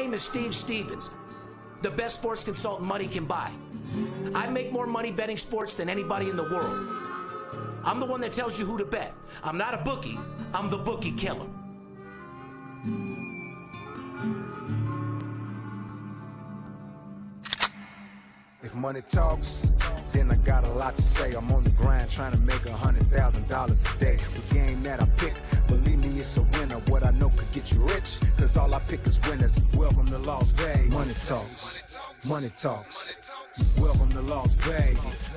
name is Steve Stevens, the best sports consultant money can buy. I make more money betting sports than anybody in the world. I'm the one that tells you who to bet. I'm not a bookie. I'm the bookie killer. If money talks, then I got a lot to say. I'm on the grind trying to make $100,000 a day. The game that I pick, believe me, it's a winner. What I know could get you rich, cause all I pick is winners. Welcome to Las Vegas. Money talks, money talks. Welcome to Las Vegas.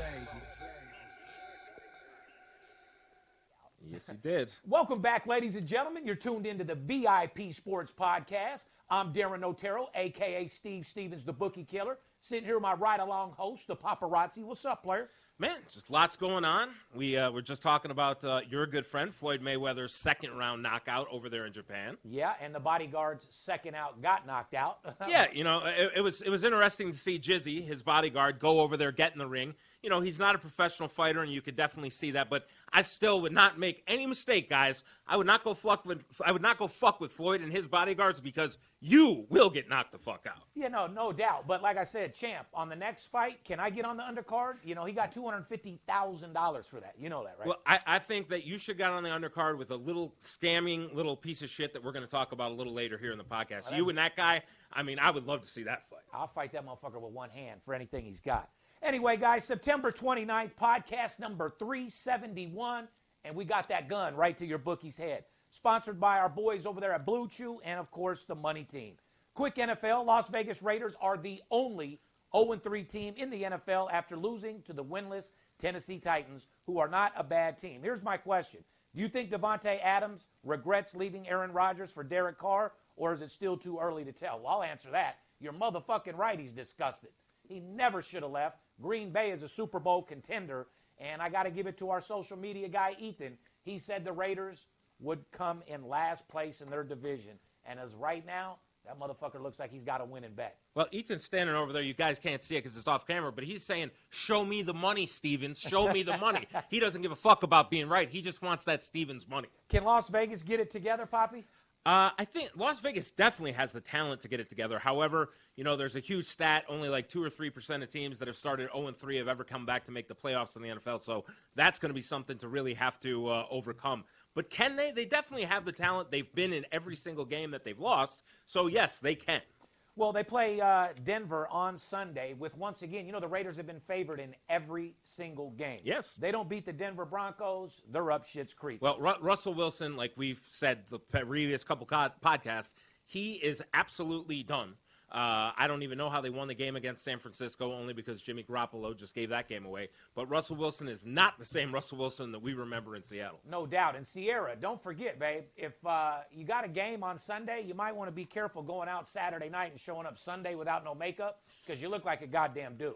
Yes, he did. Welcome back, ladies and gentlemen. You're tuned into the VIP Sports Podcast. I'm Darren Otero, a.k.a. Steve Stevens, the Bookie Killer. Sitting here with my ride-along host, the Paparazzi. What's up, player? Man, just lots going on. We were just talking about your good friend, Floyd Mayweather's second-round knockout over there in Japan. Yeah, and the bodyguard's second out got knocked out. Yeah, you know, it was interesting to see Jizzy, his bodyguard, go over there, get in the ring. You know, he's not a professional fighter, and you could definitely see that. But I still would not make any mistake, guys. I would not go fuck with Floyd and his bodyguards because you will get knocked the fuck out. Yeah, no doubt. But like I said, champ, on the next fight, can I get on the undercard? You know, he got $250,000 for that. You know that, right? Well, I think that you should get on the undercard with a little scamming little piece of shit that we're going to talk about a little later here in the podcast. You and that guy, I mean, I would love to see that fight. I'll fight that motherfucker with one hand for anything he's got. Anyway, guys, September 29th, podcast number 371, and we got that gun right to your bookie's head. Sponsored by our boys over there at Blue Chew and, of course, the Money Team. Quick NFL, Las Vegas Raiders are the only 0-3 team in the NFL after losing to the winless Tennessee Titans, who are not a bad team. Here's my question. Do you think Devontae Adams regrets leaving Aaron Rodgers for Derek Carr, or is it still too early to tell? Well, I'll answer that. You're motherfucking right, he's disgusted. He never should have left. Green Bay is a Super Bowl contender, and I got to give it to our social media guy, Ethan. He said the Raiders would come in last place in their division, and as right now, that motherfucker looks like he's got a winning bet. Well, Ethan's standing over there. You guys can't see it because it's off camera, but he's saying, show me the money, Stevens. Show me the money. He doesn't give a fuck about being right. He just wants that Stevens money. Can Las Vegas get it together, Poppy? I think Las Vegas definitely has the talent to get it together. However, you know, there's a huge stat. Only like 2 or 3% of teams that have started 0-3 have ever come back to make the playoffs in the NFL. So that's going to be something to really have to overcome. But can they? They definitely have the talent. They've been in every single game that they've lost. So, yes, they can. Well, they play Denver on Sunday with, once again, you know, the Raiders have been favored in every single game. Yes. They don't beat the Denver Broncos, they're up Schitt's Creek. Well, Russell Wilson, like we've said the previous couple podcasts, he is absolutely done. I don't even know how they won the game against San Francisco, only because Jimmy Garoppolo just gave that game away. But Russell Wilson is not the same Russell Wilson that we remember in Seattle. No doubt. And Sierra, don't forget, babe, if you got a game on Sunday, you might want to be careful going out Saturday night and showing up Sunday without no makeup because you look like a goddamn dude.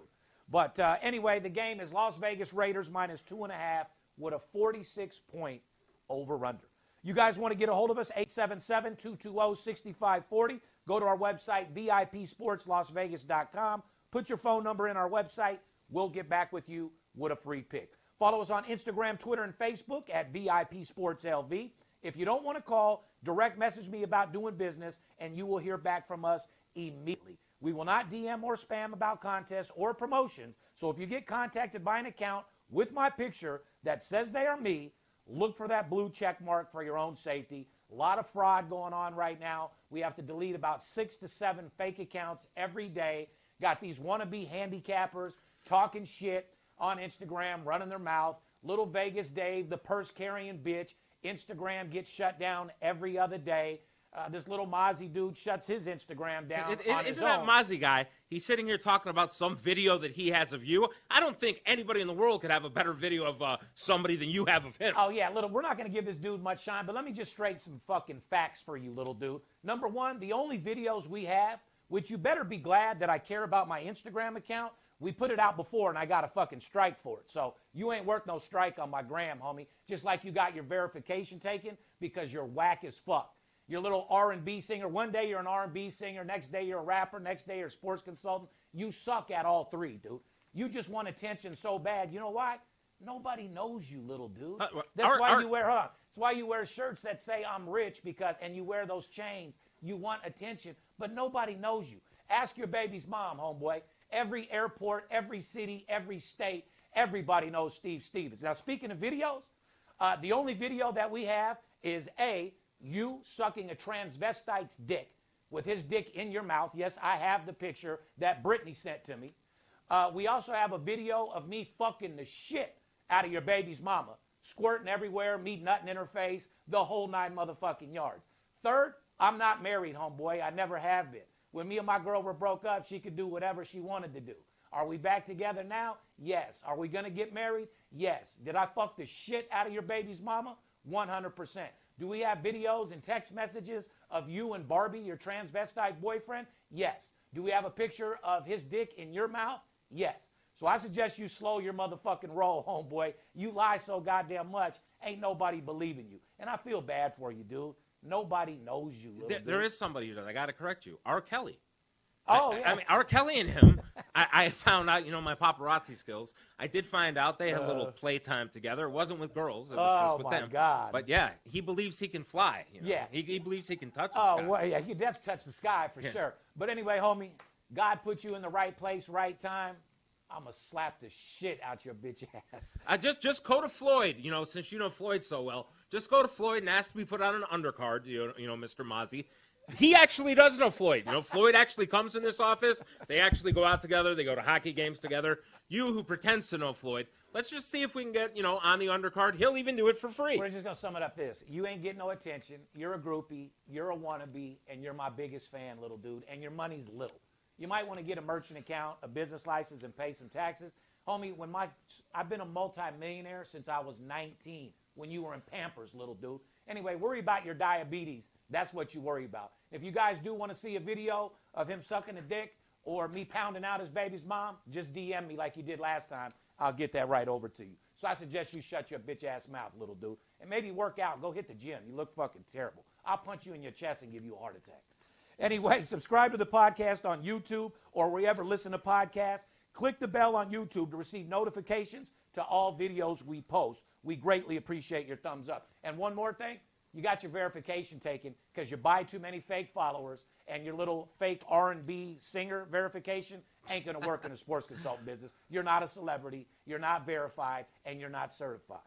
But anyway, the game is Las Vegas Raiders minus 2.5 with a 46-point over-under. You guys want to get a hold of us, 877-220-6540. Go to our website, VIPSportsLasVegas.com. Put your phone number in our website. We'll get back with you with a free pick. Follow us on Instagram, Twitter, and Facebook at VIPSportsLV. If you don't want to call, direct message me about doing business, and you will hear back from us immediately. We will not DM or spam about contests or promotions. So if you get contacted by an account with my picture that says they are me, look for that blue check mark for your own safety. A lot of fraud going on right now. We have to delete about 6 to 7 fake accounts every day. Got these wannabe handicappers talking shit on Instagram, running their mouth. Little Vegas Dave, the purse-carrying bitch. Instagram gets shut down every other day. This little Mozzie dude shuts his Instagram down on his Isn't that Mozzie guy? He's sitting here talking about some video that he has of you. I don't think anybody in the world could have a better video of somebody than you have of him. Oh, yeah, we're not going to give this dude much shine, but let me just straight some fucking facts for you, little dude. Number one, the only videos we have, which you better be glad that I care about my Instagram account, we put it out before and I got a fucking strike for it. So you ain't worth no strike on my gram, homie. Just like you got your verification taken because you're whack as fuck. You're a little R&B singer. One day you're an R&B singer. Next day you're a rapper. Next day you're a sports consultant. You suck at all three, dude. You just want attention so bad. You know why? Nobody knows you, little dude. That's why you wear shirts that say I'm rich and you wear those chains. You want attention. but nobody knows you. Ask your baby's mom, homeboy. Every airport, every city, every state, everybody knows Steve Stevens. Now, speaking of videos, the only video that we have is you sucking a transvestite's dick with his dick in your mouth. Yes, I have the picture that Brittany sent to me. We also have a video of me fucking the shit out of your baby's mama, squirting everywhere, me nutting in her face, the whole 9 motherfucking yards. Third, I'm not married, homeboy. I never have been. When me and my girl were broke up, she could do whatever she wanted to do. Are we back together now? Yes. Are we going to get married? Yes. Did I fuck the shit out of your baby's mama? 100%. Do we have videos and text messages of you and Barbie, your transvestite boyfriend? Yes. Do we have a picture of his dick in your mouth? Yes. So I suggest you slow your motherfucking roll, homeboy. You lie so goddamn much, ain't nobody believing you. And I feel bad for you, dude. Nobody knows you. There is somebody that I got to correct you. R. Kelly. Oh, yeah. I mean, R. Kelly and him, I found out, my paparazzi skills. I did find out they had a little playtime together. It wasn't with girls. It was just with them. Oh, my God. But, yeah, he believes he can fly. Yeah. He believes he can touch the sky. Oh, well, yeah, he can definitely touch the sky for sure. But anyway, homie, God put you in the right place, right time. I'm going to slap the shit out your bitch ass. Just go to Floyd, since you know Floyd so well. Just go to Floyd and ask to be put on an undercard, Mr. Mozzie. He actually does know Floyd. Floyd actually comes in this office. They actually go out together. They go to hockey games together. You who pretends to know Floyd, let's just see if we can get, on the undercard. He'll even do it for free. We're just going to sum it up this. You ain't getting no attention. You're a groupie. You're a wannabe. And you're my biggest fan, little dude. And your money's little. You might want to get a merchant account, a business license, and pay some taxes. Homie, I've been a multimillionaire since I was 19, when you were in Pampers, little dude. Anyway, worry about your diabetes. That's what you worry about. If you guys do want to see a video of him sucking a dick or me pounding out his baby's mom, just DM me like you did last time. I'll get that right over to you. So I suggest you shut your bitch-ass mouth, little dude, and maybe work out. Go hit the gym. You look fucking terrible. I'll punch you in your chest and give you a heart attack. Anyway, subscribe to the podcast on YouTube or wherever you listen to podcasts. Click the bell on YouTube to receive notifications to all videos we post. We greatly appreciate your thumbs up. And one more thing, you got your verification taken because you buy too many fake followers, and your little fake R&B singer verification ain't going to work in the sports consultant business. You're not a celebrity, you're not verified, and you're not certified.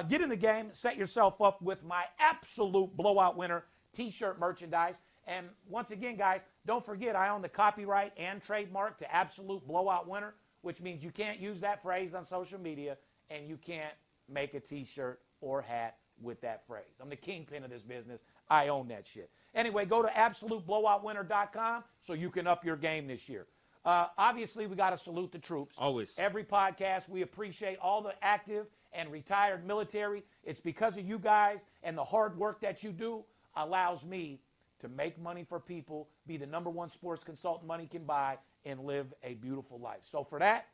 Get in the game, set yourself up with my absolute blowout winner t-shirt merchandise. And once again, guys, don't forget I own the copyright and trademark to Absolute Blowout Winner, which means you can't use that phrase on social media and you can't make a t-shirt or hat with that phrase. I'm the kingpin of this business. I own that shit. Anyway, go to AbsoluteBlowoutWinner.com so you can up your game this year. Obviously, we got to salute the troops. Always. Every podcast, we appreciate all the active and retired military. It's because of you guys and the hard work that you do allows me to make money for people, be the #1 sports consultant money can buy, and live a beautiful life. So for that,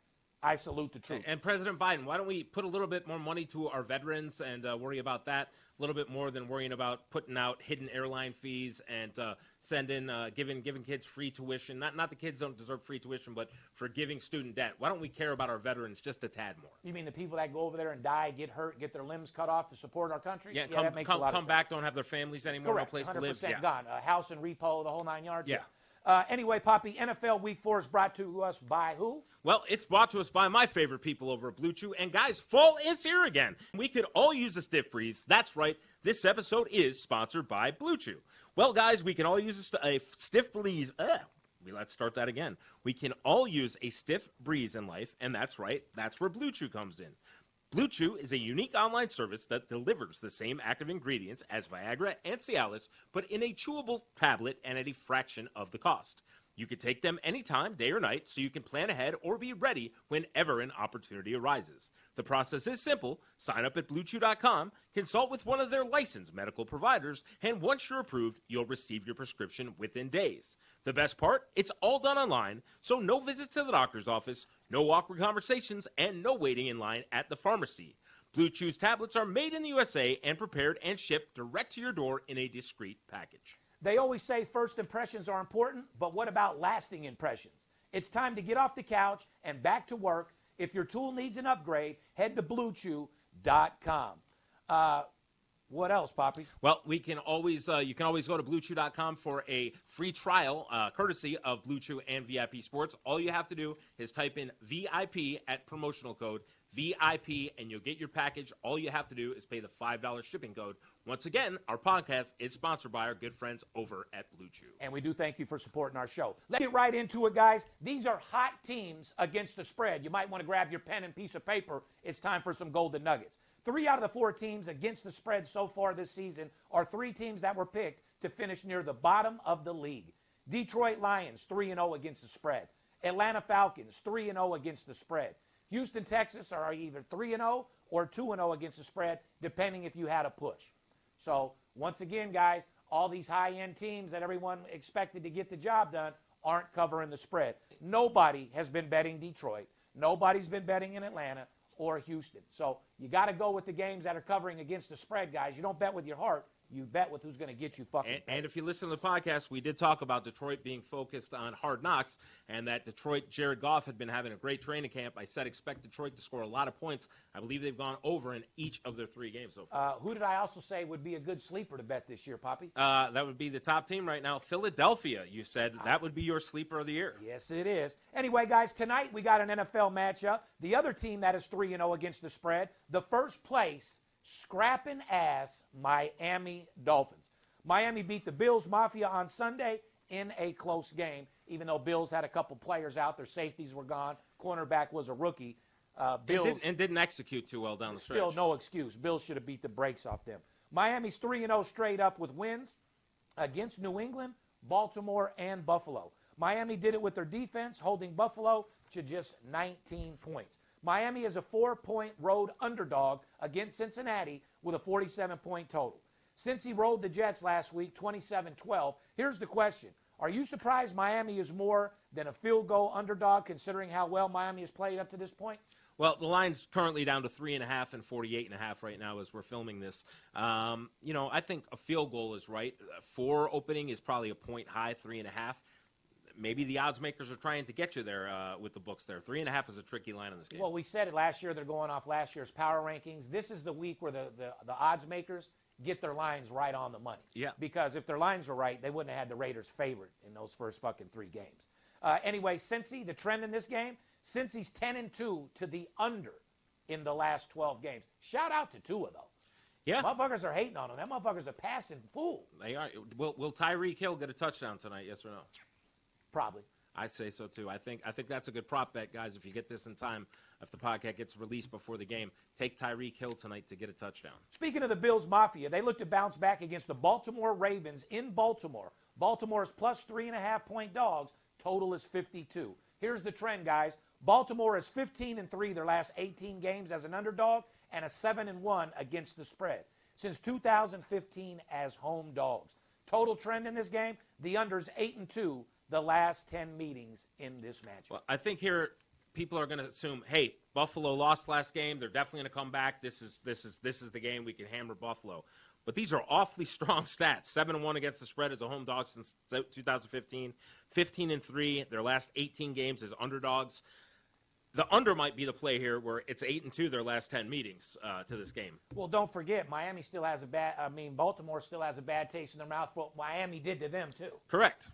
I salute the troops. And President Biden, why don't we put a little bit more money to our veterans and worry about that a little bit more than worrying about putting out hidden airline fees and giving kids free tuition. Not the kids don't deserve free tuition, but for giving student debt. Why don't we care about our veterans just a tad more? You mean the people that go over there and die, get hurt, get their limbs cut off to support our country? Yeah, that makes a lot of sense. Come back, don't have their families anymore, Correct. no place to live. 100% gone. A house and repo, the whole 9 yards. Yeah. Anyway, Poppy, NFL Week 4 is brought to us by who? Well, it's brought to us by my favorite people over at Blue Chew. And guys, fall is here again. We could all use a stiff breeze. That's right. This episode is sponsored by Blue Chew. Well, guys, we can all use a stiff breeze. Let's start that again. We can all use a stiff breeze in life, and that's right. That's where Blue Chew comes in. Blue Chew is a unique online service that delivers the same active ingredients as Viagra and Cialis, but in a chewable tablet and at a fraction of the cost. You can take them anytime, day or night, so you can plan ahead or be ready whenever an opportunity arises. The process is simple. Sign up at BlueChew.com, consult with one of their licensed medical providers, and once you're approved, you'll receive your prescription within days. The best part? It's all done online, so no visits to the doctor's office, no awkward conversations, and no waiting in line at the pharmacy. Blue Chew's tablets are made in the USA and prepared and shipped direct to your door in a discreet package. They always say first impressions are important, but what about lasting impressions? It's time to get off the couch and back to work. If your tool needs an upgrade, head to BlueChew.com. What else, Poppy? Well, we can always you can always go to BlueChew.com for a free trial, courtesy of Blue Chew and VIP Sports. All you have to do is type in VIP at promotional code VIP, and you'll get your package. All you have to do is pay the $5 shipping code. Once again, our podcast is sponsored by our good friends over at Blue Chew. And we do thank you for supporting our show. Let's get right into it, guys. These are hot teams against the spread. You might want to grab your pen and piece of paper. It's time for some golden nuggets. 3 out of the 4 teams against the spread so far this season are 3 teams that were picked to finish near the bottom of the league. Detroit Lions, 3-0 against the spread. Atlanta Falcons, 3-0 against the spread. Houston, Texas are either 3-0 or 2-0 against the spread, depending if you had a push. So, once again, guys, all these high-end teams that everyone expected to get the job done aren't covering the spread. Nobody has been betting Detroit. Nobody's been betting in Atlanta or Houston. So you got to go with the games that are covering against the spread, guys. You don't bet with your heart. You bet with who's going to get you fucking and if you listen to the podcast, we did talk about Detroit being focused on hard knocks, and that Detroit, Jared Goff had been having a great training camp. I said expect Detroit to score a lot of points. I believe they've gone over in each of their 3 games so far. Who did I also say would be a good sleeper to bet this year, Poppy? That would be the top team right now. Philadelphia, you said that would be your sleeper of the year. Yes, it is. Anyway, guys, tonight we got an NFL matchup. The other team that is 3-0 against the spread, the first place scrapping ass Miami Dolphins. Miami beat the Bills Mafia on Sunday in a close game, even though Bills had a couple players out. Their safeties were gone. Cornerback was a rookie. Bills didn't execute too well down the stretch. Still no excuse. Bills should have beat the brakes off them. Miami's 3-0 straight up with wins against New England, Baltimore, and Buffalo. Miami did it with their defense, holding Buffalo to just 19 points. Miami is a 4-point road underdog against Cincinnati with a 47-point total. Since he rolled the Jets last week, 27-12, here's the question. Are you surprised Miami is more than a field goal underdog considering how well Miami has played up to this point? Well, the line's currently down to 3.5 and 48.5 right now as we're filming this. I think a field goal is right. 4 opening is probably a point high, 3.5. Maybe the odds makers are trying to get you there with the books there. 3.5 is a tricky line in this game. Well, we said it last year. They're going off last year's power rankings. This is the week where the odds makers get their lines right on the money. Yeah. Because if their lines were right, they wouldn't have had the Raiders favored in those first fucking 3 games. Anyway, Cincy, the trend in this game, Cincy's 10-2 to the under in the last 12 games. Shout out to Tua, though. Yeah. Motherfuckers are hating on him. That motherfucker's a passing fool. They are. Will Tyreek Hill get a touchdown tonight, yes or no? Probably. I'd say so, too. I think that's a good prop bet, guys. If you get this in time, if the podcast gets released before the game, take Tyreek Hill tonight to get a touchdown. Speaking of the Bills Mafia, they look to bounce back against the Baltimore Ravens in Baltimore. Baltimore's plus 3.5-point dogs. Total is 52. Here's the trend, guys. Baltimore is 15-3 their last 18 games as an underdog and a 7-1 against the spread since 2015 as home dogs. Total trend in this game, the under's 8-2 the last 10 meetings in this matchup. Well, I think here people are going to assume, hey, Buffalo lost last game. They're definitely going to come back. This is the game we can hammer Buffalo. But these are awfully strong stats. 7-1 against the spread as a home dog since 2015. 15-3 their last 18 games as underdogs. The under might be the play here, where it's 8-2 their last 10 meetings to this game. Well, don't forget, Baltimore still has a bad taste in their mouth for what Miami did to them, too. Correct.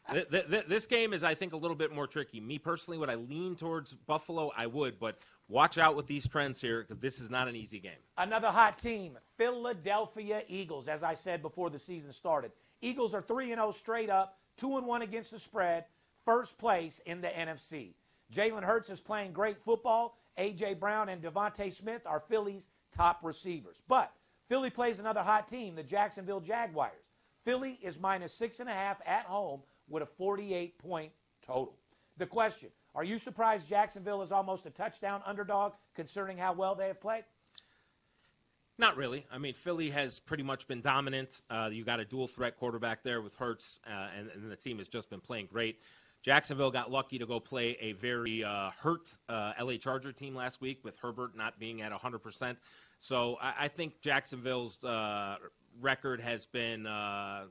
This game is, I think, a little bit more tricky. Me, personally, would I lean towards Buffalo? I would, but watch out with these trends here, because this is not an easy game. Another hot team, Philadelphia Eagles, as I said before the season started. Eagles are 3-0 straight up, 2-1 against the spread, first place in the NFC. Jalen Hurts is playing great football. A.J. Brown and Devontae Smith are Philly's top receivers. But Philly plays another hot team, the Jacksonville Jaguars. Philly is minus 6.5 at home with a 48-point total. The question, are you surprised Jacksonville is almost a touchdown underdog considering how well they have played? Not really. I mean, Philly has pretty much been dominant. You got a dual-threat quarterback there with Hurts, and the team has just been playing great. Jacksonville got lucky to go play a very hurt L.A. Charger team last week with Herbert not being at 100%. So I think Jacksonville's record has been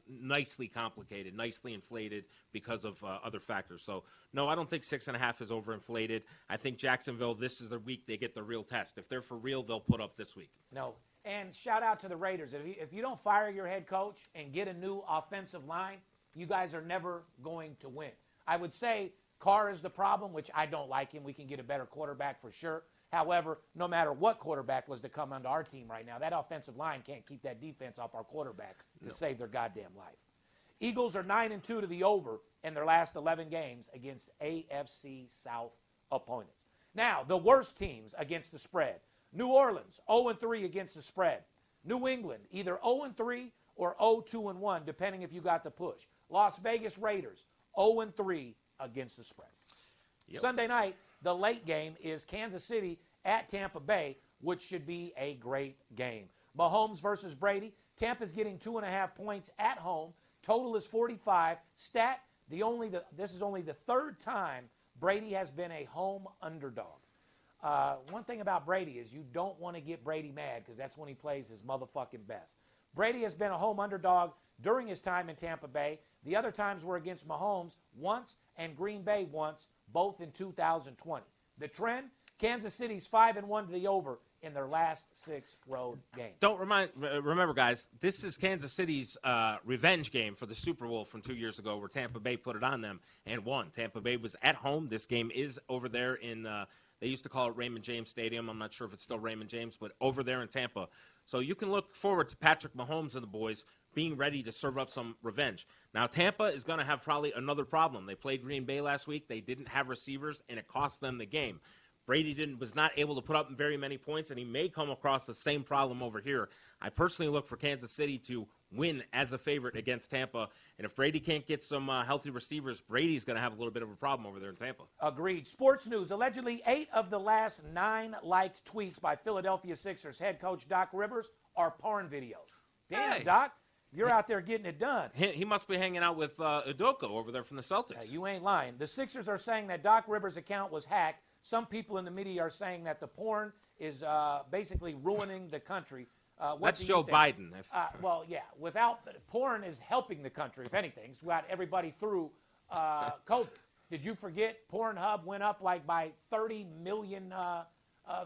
nicely complicated, nicely inflated because of other factors. So, no, I don't think 6.5 is overinflated. I think Jacksonville, this is the week they get the real test. If they're for real, they'll put up this week. No. And shout out to the Raiders. If you don't fire your head coach and get a new offensive line, you guys are never going to win. I would say Carr is the problem, which I don't like him. We can get a better quarterback for sure. However, no matter what quarterback was to come onto our team right now, that offensive line can't keep that defense off our quarterback to save their goddamn life. Eagles are 9-2 to the over in their last 11 games against AFC South opponents. Now, the worst teams against the spread. New Orleans, 0-3 against the spread. New England, either 0-3 or 0-2-1, depending if you got the push. Las Vegas Raiders, 0-3 against the spread. Yep. Sunday night, the late game is Kansas City at Tampa Bay, which should be a great game. Mahomes versus Brady. Tampa's getting 2.5 points at home. Total is 45. Stat, this is only the third time Brady has been a home underdog. One thing about Brady is you don't want to get Brady mad because that's when he plays his motherfucking best. Brady has been a home underdog during his time in Tampa Bay. The other times were against Mahomes once and Green Bay once, both in 2020. The trend, Kansas City's 5-1 to the over in their last 6 road games. Remember, guys, this is Kansas City's revenge game for the Super Bowl from 2 years ago where Tampa Bay put it on them and won. Tampa Bay was at home. This game is over there in they used to call it Raymond James Stadium. I'm not sure if it's still Raymond James, but over there in Tampa. So you can look forward to Patrick Mahomes and the boys being ready to serve up some revenge. Now, Tampa is going to have probably another problem. They played Green Bay last week. They didn't have receivers, and it cost them the game. Brady was not able to put up very many points, and he may come across the same problem over here. I personally look for Kansas City to win as a favorite against Tampa, and if Brady can't get some healthy receivers, Brady's going to have a little bit of a problem over there in Tampa. Agreed. Sports news. Allegedly, 8 of the last 9 liked tweets by Philadelphia Sixers head coach Doc Rivers are porn videos. Damn, hey. Doc, you're out there getting it done. He must be hanging out with Udoka over there from the Celtics. You ain't lying. The Sixers are saying that Doc Rivers' account was hacked. Some people in the media are saying that the porn is basically ruining the country. That's Joe Biden. Well, yeah. Porn is helping the country, if anything. It's got everybody through COVID. Did you forget Pornhub went up like by 30 million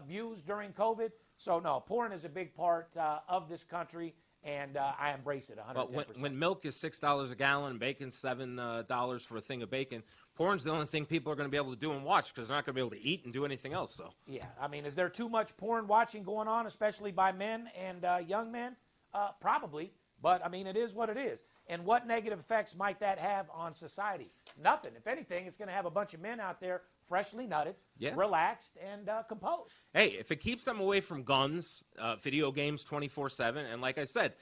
views during COVID? So, no, porn is a big part of this country, and I embrace it 110%. But when milk is $6 a gallon and bacon's $7 for a thing of bacon, porn's the only thing people are going to be able to do and watch because they're not going to be able to eat and do anything else. So yeah, I mean, is there too much porn watching going on, especially by men and young men? Probably, but I mean, it is what it is. And what negative effects might that have on society? Nothing. If anything, it's going to have a bunch of men out there freshly nutted, relaxed, and composed. Hey, if it keeps them away from guns, video games 24/7, and like I said,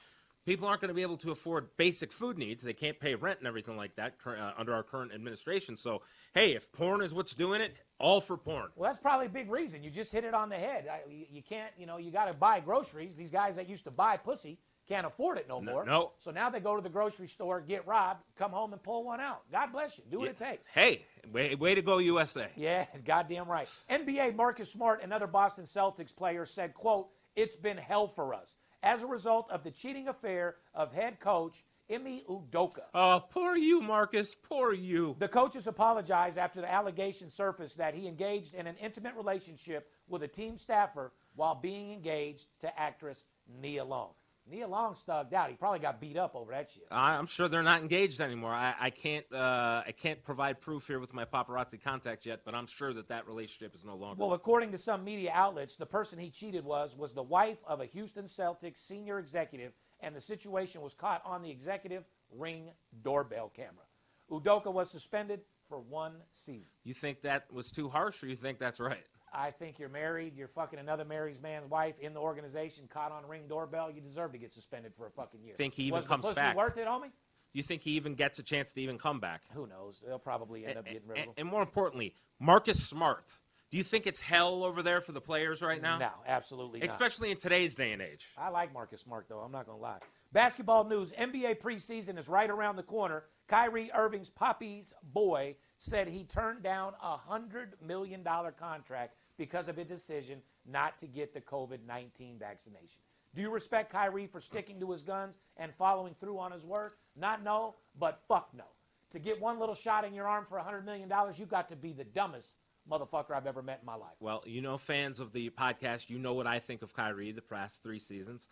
people aren't going to be able to afford basic food needs. They can't pay rent and everything like that under our current administration. So, hey, if porn is what's doing it, all for porn. Well, that's probably a big reason. You just hit it on the head. You can't, you got to buy groceries. These guys that used to buy pussy can't afford it no more. No. So now they go to the grocery store, get robbed, come home and pull one out. God bless you. Do what it takes. Hey, way to go, USA. Yeah, goddamn right. NBA Marcus Smart, another Boston Celtics player, said, quote, "It's been hell for us as a result of the cheating affair of head coach Ime Udoka." Oh, poor you, Marcus. Poor you. The coaches apologized after the allegation surfaced that he engaged in an intimate relationship with a team staffer while being engaged to actress Nia Long. Nia Long stugged out. He probably got beat up over that shit. I'm sure they're not engaged anymore. I can't provide proof here with my paparazzi contacts yet, but I'm sure that relationship is no longer. Well, according to some media outlets, the person he cheated was the wife of a Houston Celtics senior executive, and the situation was caught on the executive Ring doorbell camera. Udoka was suspended for 1 season. You think that was too harsh, or you think that's right? I think you're married, you're fucking another married man's wife in the organization, caught on Ring doorbell, you deserve to get suspended for a fucking year. Think he even was comes the pussy back? Worth it, homie? You think he even gets a chance to even come back? Who knows? They'll probably end up getting rid of him. And more importantly, Marcus Smart. Do you think it's hell over there for the players right now? No, absolutely not. Especially in today's day and age. I like Marcus Smart, though. I'm not going to lie. Basketball news. NBA preseason is right around the corner. Kyrie Irving's Poppy's boy said he turned down a $100 million contract because of a decision not to get the COVID-19 vaccination. Do you respect Kyrie for sticking to his guns and following through on his word? Not no, but fuck no. To get one little shot in your arm for $100 million, you got to be the dumbest motherfucker I've ever met in my life. Well, fans of the podcast, you know what I think of Kyrie the past 3 seasons.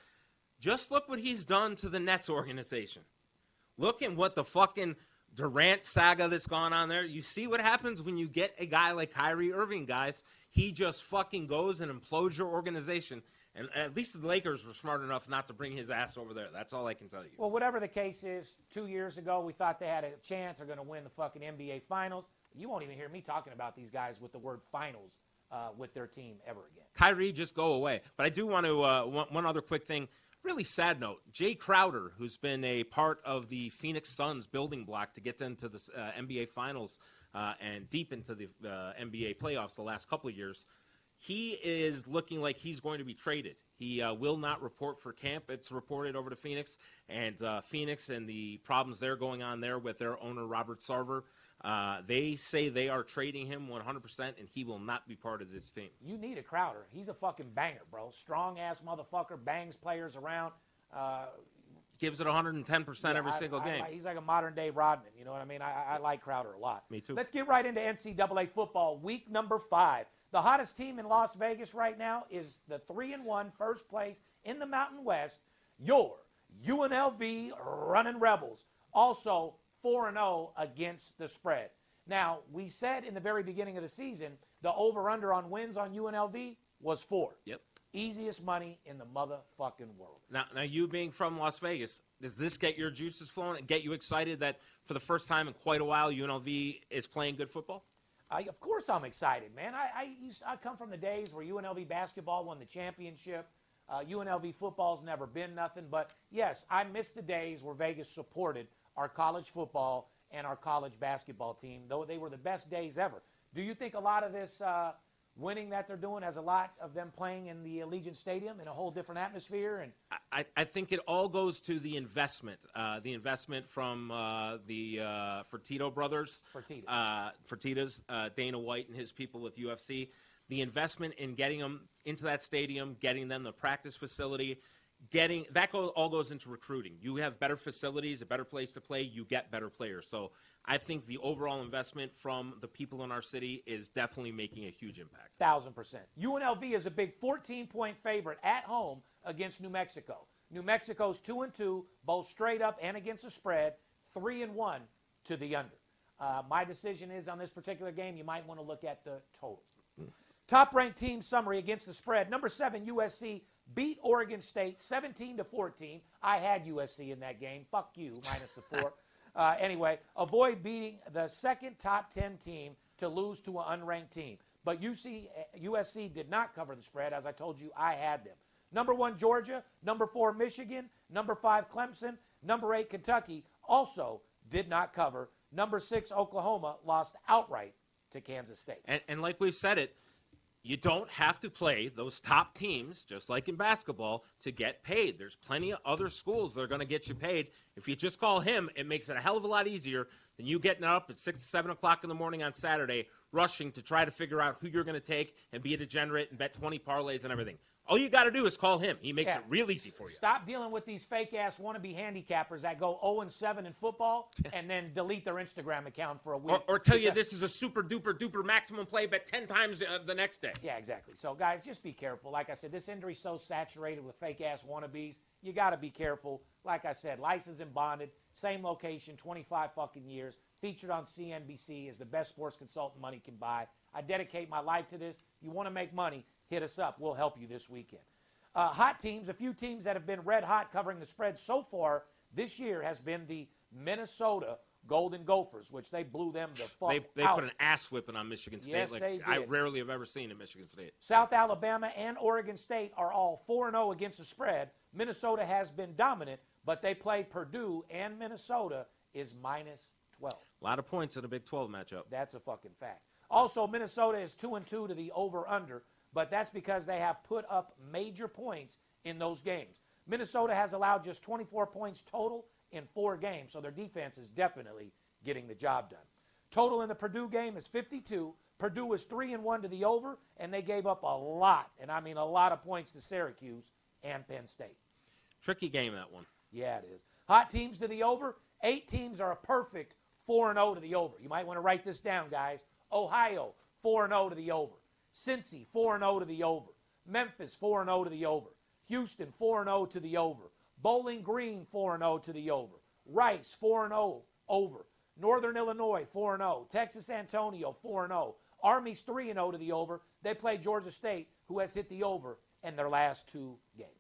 Just look what he's done to the Nets organization. Look at what the fucking Durant saga that's gone on there. You see what happens when you get a guy like Kyrie Irving, guys. He just fucking goes and implodes your organization. And at least the Lakers were smart enough not to bring his ass over there. That's all I can tell you. Well, whatever the case is, 2 years ago, we thought they had a chance. They're going to win the fucking NBA Finals. You won't even hear me talking about these guys with the word finals with their team ever again. Kyrie, just go away. But I do want to, one other quick thing. Really sad note. Jay Crowder, who's been a part of the Phoenix Suns building block to get into the NBA Finals and deep into the NBA playoffs the last couple of years, he is looking like he's going to be traded. He will not report for camp. It's reported over to Phoenix. And Phoenix and the problems they're going on there with their owner, Robert Sarver, they say they are trading him 100%, and he will not be part of this team. You need a Crowder. He's a fucking banger, bro. Strong-ass motherfucker, bangs players around. Gives it 110% every single game. He's like a modern-day Rodman. You know what I mean? I like Crowder a lot. Me too. Let's get right into NCAA football, week number 5. The hottest team in Las Vegas right now is the 3-1 first place in the Mountain West, your UNLV Running Rebels. Also 4-0 against the spread. Now, we said in the very beginning of the season, the over-under on wins on UNLV was 4. Yep. Easiest money in the motherfucking world. Now, you being from Las Vegas, does this get your juices flowing and get you excited that for the first time in quite a while, UNLV is playing good football? Of course I'm excited, man. I come from the days where UNLV basketball won the championship. UNLV football's never been nothing. But, yes, I miss the days where Vegas supported our college football and our college basketball team, though they were the best days ever. Do you think a lot of this winning that they're doing has a lot of them playing in the Allegiant Stadium in a whole different atmosphere? And I think it all goes to the investment from the Fertitta brothers, Fertittas, Dana White and his people with UFC. The investment in getting them into that stadium, getting them the practice facility, all goes into recruiting. You have better facilities, a better place to play, you get better players. So I think the overall investment from the people in our city is definitely making a huge impact. 1,000%. UNLV is a big 14-point favorite at home against New Mexico. New Mexico's 2-2, both straight up and against the spread, 3-1 to the under. My decision is on this particular game, you might want to look at the total. Top-ranked team summary against the spread. Number 7, USC beat Oregon State 17-14. I had USC in that game. Fuck you, minus the 4. Anyway, avoid beating the second top 10 team to lose to an unranked team. But USC did not cover the spread. As I told you, I had them. Number 1, Georgia. Number 4, Michigan. Number 5, Clemson. Number 8, Kentucky also did not cover. Number 6, Oklahoma lost outright to Kansas State. And like we've said it, you don't have to play those top teams, just like in basketball, to get paid. There's plenty of other schools that are going to get you paid. If you just call him, it makes it a hell of a lot easier than you getting up at 6 to 7 o'clock in the morning on Saturday, rushing to try to figure out who you're going to take and be a degenerate and bet 20 parlays and everything. All you got to do is call him. He makes it real easy for you. Stop dealing with these fake-ass wannabe handicappers that go 0-7 in football and then delete their Instagram account for a week. Or tell you this is a super-duper maximum play, bet 10 times the next day. Yeah, exactly. So, guys, just be careful. Like I said, this industry's so saturated with fake-ass wannabes. You got to be careful. Like I said, licensed and bonded, same location, 25 fucking years. Featured on CNBC as the best sports consultant money can buy. I dedicate my life to this. You want to make money, hit us up. We'll help you this weekend. Hot teams, a few teams that have been red hot covering the spread so far this year has been the Minnesota Golden Gophers, which they blew them the fuck out. They put an ass whipping on Michigan State. Yes, they did. I rarely have ever seen in Michigan State. South Alabama and Oregon State are all 4-0 against the spread. Minnesota has been dominant, but they play Purdue, and Minnesota is minus 12. A lot of points in a Big 12 matchup. That's a fucking fact. Also, Minnesota is 2-2 to the over-under, but that's because they have put up major points in those games. Minnesota has allowed just 24 points total in 4 games, so their defense is definitely getting the job done. Total in the Purdue game is 52. Purdue is 3-1 to the over, and they gave up a lot, and I mean a lot of points to Syracuse and Penn State. Tricky game, that one. Yeah, it is. Hot teams to the over. 8 teams are a perfect 4-0 to the over. You might want to write this down, guys. Ohio, 4-0 to the over. Cincy, 4-0 to the over. Memphis, 4-0 to the over. Houston, 4-0 to the over. Bowling Green, 4-0 to the over. Rice, 4-0 over. Northern Illinois, 4-0. Texas Antonio, 4-0. Army's 3-0 to the over. They play Georgia State, who has hit the over in their last 2 games.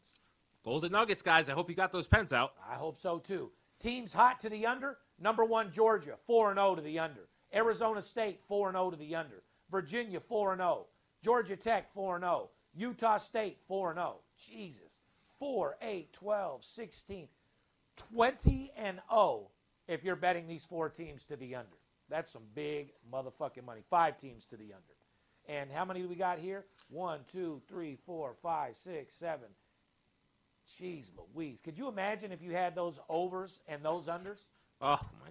Golden Nuggets, guys. I hope you got those pens out. I hope so, too. Teams hot to the under. Number 1, Georgia, 4-0 to the under. Arizona State, 4-0 to the under. Virginia, 4-0. Georgia Tech, 4-0. Utah State, 4-0. Jesus. 4, 8, 12, 16, 20-0 if you're betting these 4 teams to the under. That's some big motherfucking money. 5 teams to the under. And how many do we got here? 1, 2, 3, 4, 5, 6, 7. Jeez Louise. Could you imagine if you had those overs and those unders? Oh, my.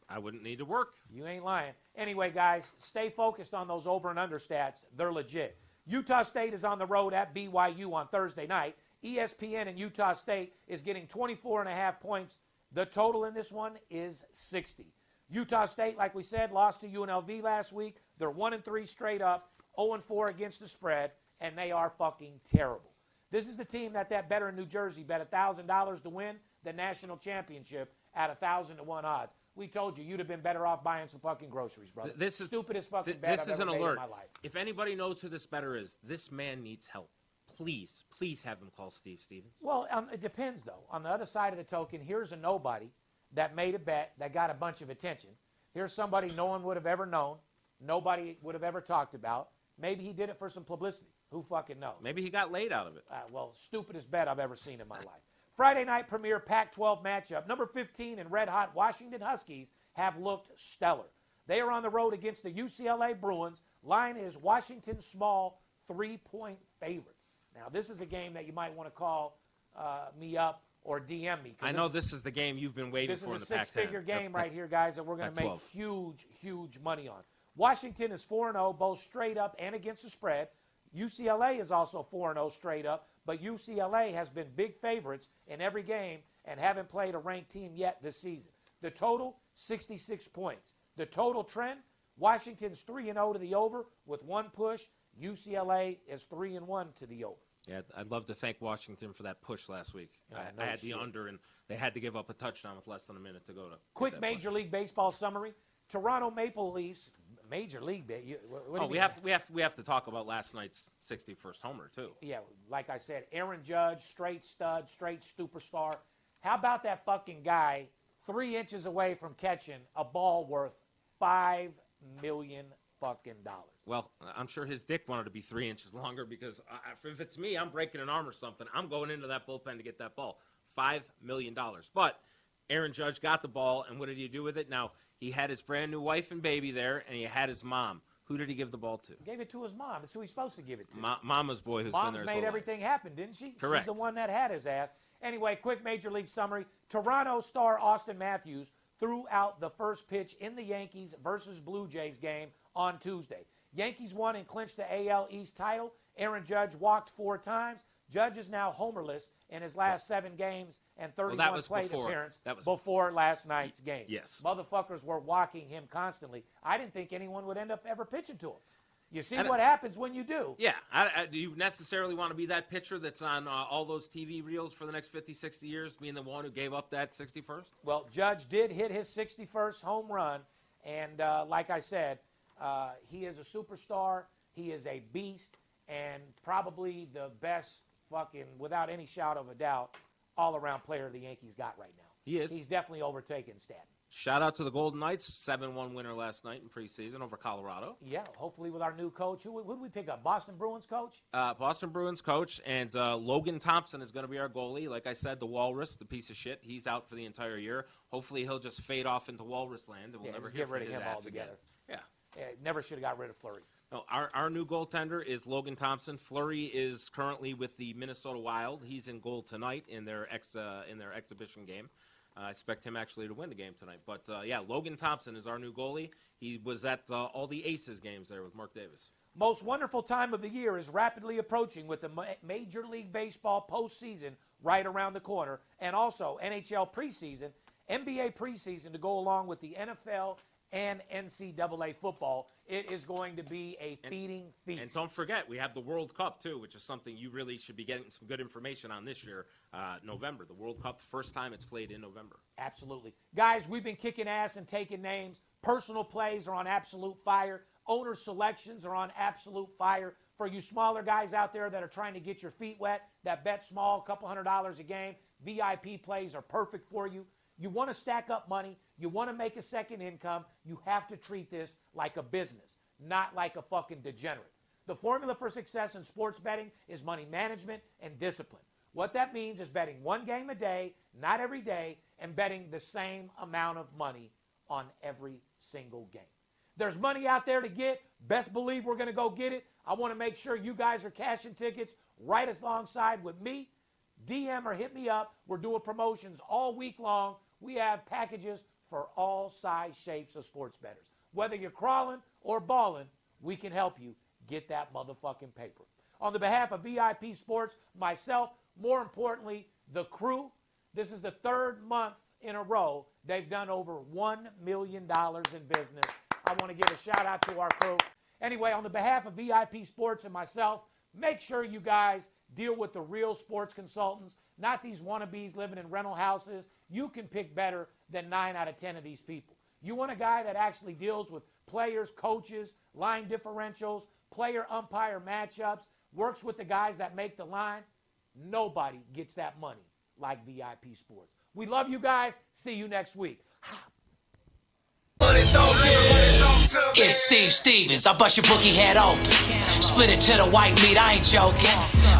I wouldn't need to work. You ain't lying. Anyway, guys, stay focused on those over and under stats. They're legit. Utah State is on the road at BYU on Thursday night. ESPN and Utah State is getting 24.5 points. The total in this one is 60. Utah State, like we said, lost to UNLV last week. They're 1-3 straight up, 0-4 against the spread, and they are fucking terrible. This is the team that bettor in New Jersey bet $1,000 to win the national championship at 1,000 to 1 odds. We told you, you'd have been better off buying some fucking groceries, brother. This is stupidest fucking bet This I've is ever an made alert. in my life. If anybody knows who this bettor is, this man needs help. Please, please have him call Steve Stevens. Well, it depends, though. On the other side of the token, here's a nobody that made a bet that got a bunch of attention. Here's somebody no one would have ever known, nobody would have ever talked about. Maybe he did it for some publicity. Who fucking knows? Maybe he got laid out of it. Well, stupidest bet I've ever seen in my life. Friday night premiere Pac-12 matchup. Number 15 and red-hot Washington Huskies have looked stellar. They are on the road against the UCLA Bruins. Line is Washington small 3-point favorite. Now, this is a game that you might want to call me up or DM me. I know this is the game you've been waiting for in the Pac-10. This is a six-figure game right here, guys, that we're going to make Pac-12. huge, huge money on. Washington is 4-0, both straight up and against the spread. UCLA is also 4-0 straight up, but UCLA has been big favorites in every game and haven't played a ranked team yet this season. The total, 66 points. The total trend, Washington's 3-0 to the over with 1 push. UCLA is 3-1 to the over. Yeah, I'd love to thank Washington for that push last week. Yeah, I had the under, and they had to give up a touchdown with less than a minute to go to. Quick Major League Baseball summary. Toronto Maple Leafs, Major League. What do you mean? we have to talk about last night's 61st homer too. Yeah, like I said, Aaron Judge, straight stud, straight superstar. How about that fucking guy 3 inches away from catching a ball worth $5 million fucking dollars? Well, I'm sure his dick wanted to be 3 inches longer because if it's me, I'm breaking an arm or something. I'm going into that bullpen to get that ball. $5 million. But Aaron Judge got the ball, and what did he do with it? Now, he had his brand new wife and baby there, and he had his mom. Who did he give the ball to? Gave it to his mom. That's who he's supposed to give it to. Mama's boy who's been there his whole made life. everything happen, didn't she? Correct. She's the one that had his ass. Anyway, quick Major League summary. Toronto star Austin Matthews threw out the first pitch in the Yankees versus Blue Jays game on Tuesday. Yankees won and clinched the AL East title. Aaron Judge walked 4 times. Judge is now homerless in his last 7 games and 31 plate appearances before last night's game. Yes. Motherfuckers were walking him constantly. I didn't think anyone would end up ever pitching to him. You see what happens when you do. Yeah. Do you necessarily want to be that pitcher that's on all those TV reels for the next 50, 60 years, being the one who gave up that 61st? Well, Judge did hit his 61st home run, and like I said, he is a superstar. He is a beast, and probably the best fucking, without any shadow of a doubt, all-around player the Yankees got right now. He is. He's definitely overtaken Stanton. Shout out to the Golden Knights, 7-1 winner last night in preseason over Colorado. Yeah, hopefully with our new coach. Who did we pick up? Boston Bruins coach? Boston Bruins coach, and Logan Thompson is going to be our goalie. Like I said, the Walrus, the piece of shit, he's out for the entire year. Hopefully he'll just fade off into Walrus land, and we'll never hear get rid of from him his ass altogether. again. Yeah. Never should have got rid of Fleury. No, our new goaltender is Logan Thompson. Fleury is currently with the Minnesota Wild. He's in goal tonight in their exhibition game. I expect him actually to win the game tonight. But, Logan Thompson is our new goalie. He was at all the Aces games there with Mark Davis. Most wonderful time of the year is rapidly approaching with the Major League Baseball postseason right around the corner, and also NHL preseason, NBA preseason to go along with the NFL and NCAA football. It is going to be a feeding feast. And don't forget, we have the World Cup, too, which is something you really should be getting some good information on this year, November. The World Cup, first time it's played in November. Absolutely. Guys, we've been kicking ass and taking names. Personal plays are on absolute fire. Owner selections are on absolute fire. For you smaller guys out there that are trying to get your feet wet, that bet small, couple $100 a game, VIP plays are perfect for you. You want to stack up money. You want to make a second income. You have to treat this like a business, not like a fucking degenerate. The formula for success in sports betting is money management and discipline. What that means is betting one game a day, not every day, and betting the same amount of money on every single game. There's money out there to get. Best believe we're going to go get it. I want to make sure you guys are cashing tickets right alongside with me. DM or hit me up. We're doing promotions all week long. We have packages for all size shapes of sports bettors. Whether you're crawling or balling, we can help you get that motherfucking paper. On the behalf of VIP Sports, myself, more importantly, the crew, this is the third month in a row they've done over $1 million in business. I want to give a shout out to our crew. Anyway, on the behalf of VIP Sports and myself, make sure you guys deal with the real sports consultants, not these wannabes living in rental houses. You can pick better than 9 out of 10 of these people. You want a guy that actually deals with players, coaches, line differentials, player-umpire matchups, works with the guys that make the line. Nobody gets that money like VIP Sports. We love you guys. See you next week. It's Steve Stevens, I bust your bookie head open. Split it to the white meat, I ain't joking.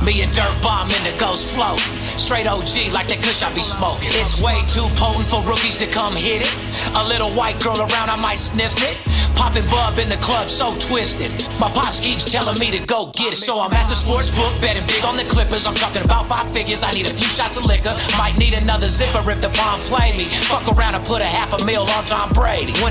Me and Dirt Bomb in the ghost float. Straight OG like that kush I be smoking. It's way too potent for rookies to come hit it. A little white girl around, I might sniff it. Popping bub in the club, so twisted. My pops keeps telling me to go get it. So I'm at the sports book, betting big on the Clippers. I'm talking about 5 figures, I need a few shots of liquor. Might need another zipper if the bomb play me. Fuck around and put $500,000 on Tom Brady. When it